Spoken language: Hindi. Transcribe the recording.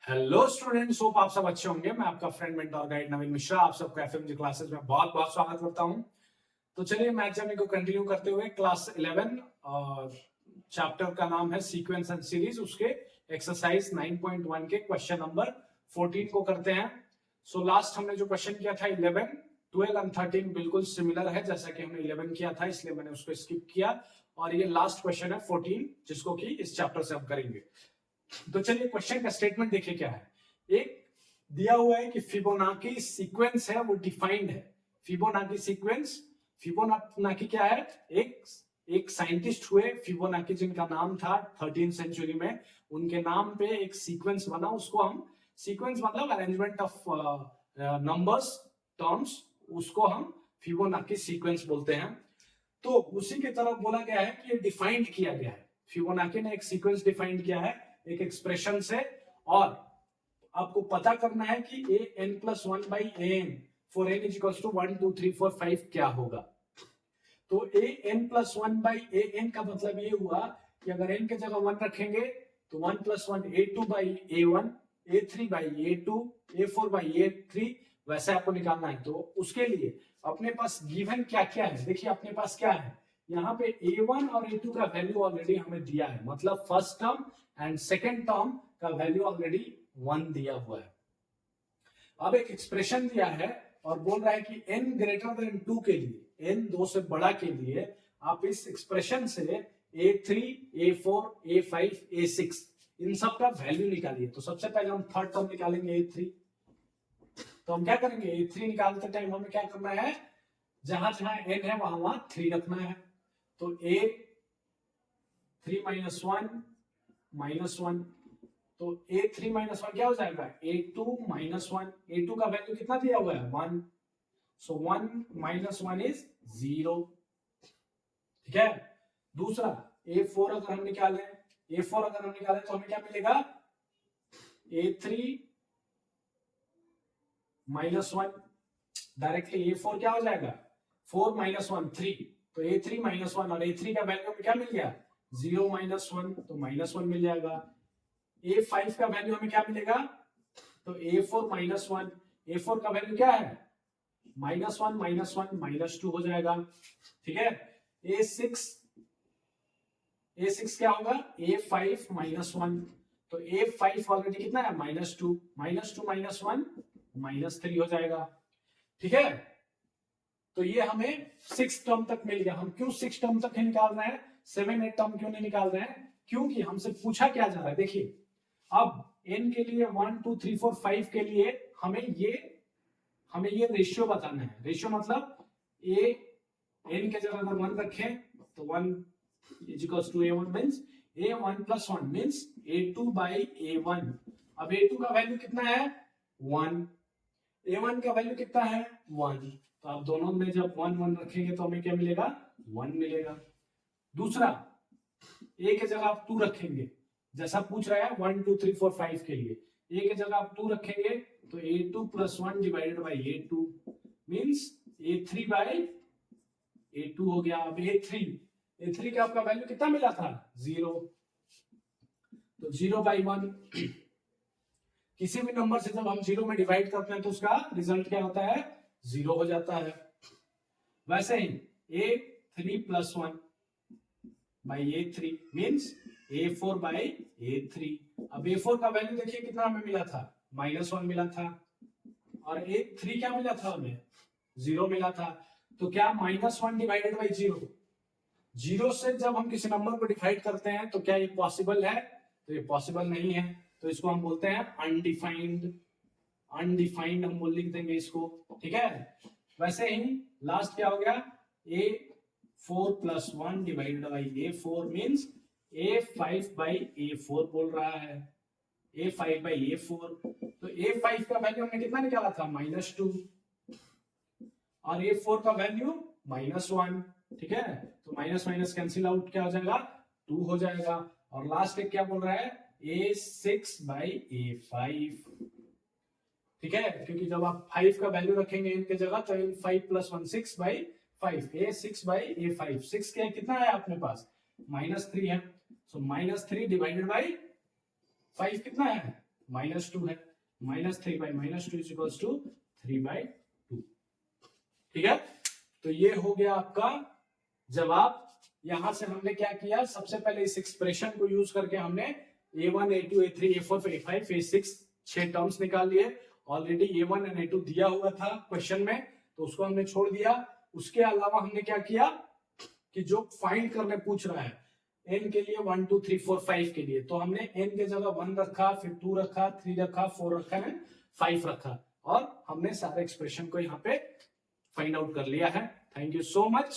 हेलो स्टूडेंट्स, होप आप सब अच्छे होंगे। मैं आपका फ्रेंड मेंटर गाइड नवीन मिश्रा आप सबको एफएमजी क्लासेस में बहुत बहुत स्वागत करता हूं। तो चलिए मैथ जर्नी को कंटिन्यू करते हुए क्लास 11 चैप्टर का नाम है सीक्वेंस एंड सीरीज, उसके एक्सरसाइज 9.1 के क्वेश्चन नंबर 14 को करते हैं। सो लास्ट हमने जो क्वेश्चन किया था 11, 12 एंड 13 बिल्कुल सिमिलर है जैसा कि हमने 11 किया था, इसलिए मैंने उसको स्किप किया। और ये लास्ट क्वेश्चन है 14, जिसको कि इस चैप्टर से हम करेंगे। तो चलिए क्वेश्चन का स्टेटमेंट देखिए क्या है। एक दिया हुआ है कि फिबोनाची सीक्वेंस है वो डिफाइंड है। फिबोनाची सीक्वेंस, फिबोनाची क्या है? एक साइंटिस्ट हुए फिबोनाची, जिनका नाम था 13th सेंचुरी में, उनके नाम पे एक सीक्वेंस बना। उसको हम सीक्वेंस मतलब अरेंजमेंट ऑफ नंबर्स, टर्म्स, उसको हम फिबोनाची सीक्वेंस बोलते हैं। तो उसी की तरफ बोला गया है कि ये डिफाइंड किया गया है। फिबोनाची ने एक सीक्वेंस डिफाइंड किया है एक एक्सप्रेशन से, और आपको पता करना है कि an+1/an for n is equals to 1 2 3 4 5 क्या होगा। तो an+1/an का मतलब ये हुआ कि अगर n के जगह 1 रखेंगे तो 1+1 a2/a1, a3/a2, a4/a3, वैसे आपको निकालना है। तो उसके लिए अपने पास गिवन क्या क्या है, देखिए अपने पास क्या है। यहाँ पे a1 और a2 का वैल्यू ऑलरेडी हमें दिया है, मतलब first term and second term का वैल्यू ऑलरेडी 1 दिया हुआ है। अब एक एक्सप्रेशन दिया है और बोल रहा है कि n ग्रेटर देन 2 के लिए, n 2 से बड़ा के लिए आप इस एक्सप्रेशन से a3, a4, a5, a6 इन सब का वैल्यू निकालिए। तो सबसे पहले हम थर्ड टर्म निकालेंगे a3। तो हम क्या करेंगे, a3 निकालते टाइम हमें क्या करना है, जहां जहां n है वहां वहां 3 रखना है। तो a3 - 1 -1, तो a3 - 1 क्या हो जाएगा, a2 - 1। a2 का वैल्यू कितना दिया हुआ है, 1। सो 1 - 1 इज 0। ठीक है। दूसरा a4 अगर हम निकालें, तो हमें क्या मिलेगा, a3 - 1 डायरेक्टली a4 क्या हो जाएगा, 4 - 1 3। तो a3 - 1 और a3 का वैल्यू हमें क्या मिल गया, 0 - 1, तो -1 मिल जाएगा। a5 का वैल्यू हमें क्या मिलेगा, तो a4 - 1, a4 का वैल्यू क्या है, -1 - 1 -2 हो जाएगा। ठीक है। a6 क्या होगा, a5 - 1, तो a5 ऑलरेडी कितना है, -2 -1 -3 हो जाएगा। ठीक है। तो ये हमें 6 टर्म तक मिल गया। हम क्यों 6 टर्म तक निकाल रहे हैं, 7 8 टर्म क्यों नहीं निकाल रहे हैं, क्योंकि हमसे पूछा क्या जा रहा है। देखिए अब n के लिए 1 2 3 4 5 के लिए हमें ये रेशियो बताना है। रेशियो मतलब n के जगह अगर 1 रखें तो 1 is equals to a1 means a1 + 1 means a2/a1। अब a2 का वैल्यू कितना है, 1। a1 का वैल्यू कितना है, 1। तो आप दोनों में जब 1 1 रखेंगे तो हमें क्या मिलेगा, 1 मिलेगा। दूसरा a के जगह आप 2 रखेंगे, जैसा पूछ रहा है 1 2 3 4 5 के लिए a के जगह आप 2 रखेंगे तो a2 + 1 divided by a2 means a3/a2 हो गया। अब a3 का आपका वैल्यू कितना मिला था, 0। तो 0/1, किसी भी नंबर से जब हम 0 में डिवाइड करते हैं तो उसका रिजल्ट क्या होता है, 0 हो जाता है। वैसे ही a3 + 1/a3 मींस a4/a3। अब a4 का वैल्यू देखिए कितना हमें मिला था, -1 मिला था, और a3 क्या मिला था हमें, 0 मिला था। तो क्या -1 डिवाइडेड बाई 0, 0 से जब हम किसी नंबर को डिवाइड करते हैं तो क्या ये पॉसिबल है, तो ये पॉसिबल नहीं है। तो इसको हम बोलते हैं अनडिफाइंड हम लिख देंगे इसको। ठीक है। वैसे ही लास्ट क्या हो गया, a4 + 1 divided by a4 means a5/a4 बोल रहा है, a5/a4। तो a5 का वैल्यू हमने कितना निकाला था, -2, और a4 का वैल्यू -1। ठीक है। तो माइनस माइनस कैंसिल आउट क्या हो जाएगा, 2 हो जाएगा। और लास्ट एक क्या बोल रहा है, a6/a5। ठीक है, क्योंकि जब आप 5 का वैल्यू रखेंगे इनके जगह तो 5 + 1 6/5, a6/a5। 6 क्या कितना है अपने पास, -3 है। सो -3 डिवाइडेड बाई 5 कितना है, -2 है, -3/-2 इज इक्वल्स टू 3/2। ठीक है, तो ये हो गया आपका जवाब। यहां से हमने क्या किया, सबसे पहले इस एक्सप्रेशन को यूज करके हमने A1 A2 A3 A4 A5 A6 6 terms निकाल लिए। ऑलरेडी A1 एंड A2 दिया हुआ था क्वेश्चन में, तो उसको हमने छोड़ दिया। उसके अलावा हमने क्या किया कि जो फाइंड करने पूछ रहा है n के लिए 1 2 3 4 5 के लिए, तो हमने n के जगह 1 रखा, फिर 2 रखा, 3 रखा, 4 रखा है, 5 रखा, और हमने सारे एक्सप्रेशन को यहाँ पे फाइंड आउट कर लिया है। Thank you so much.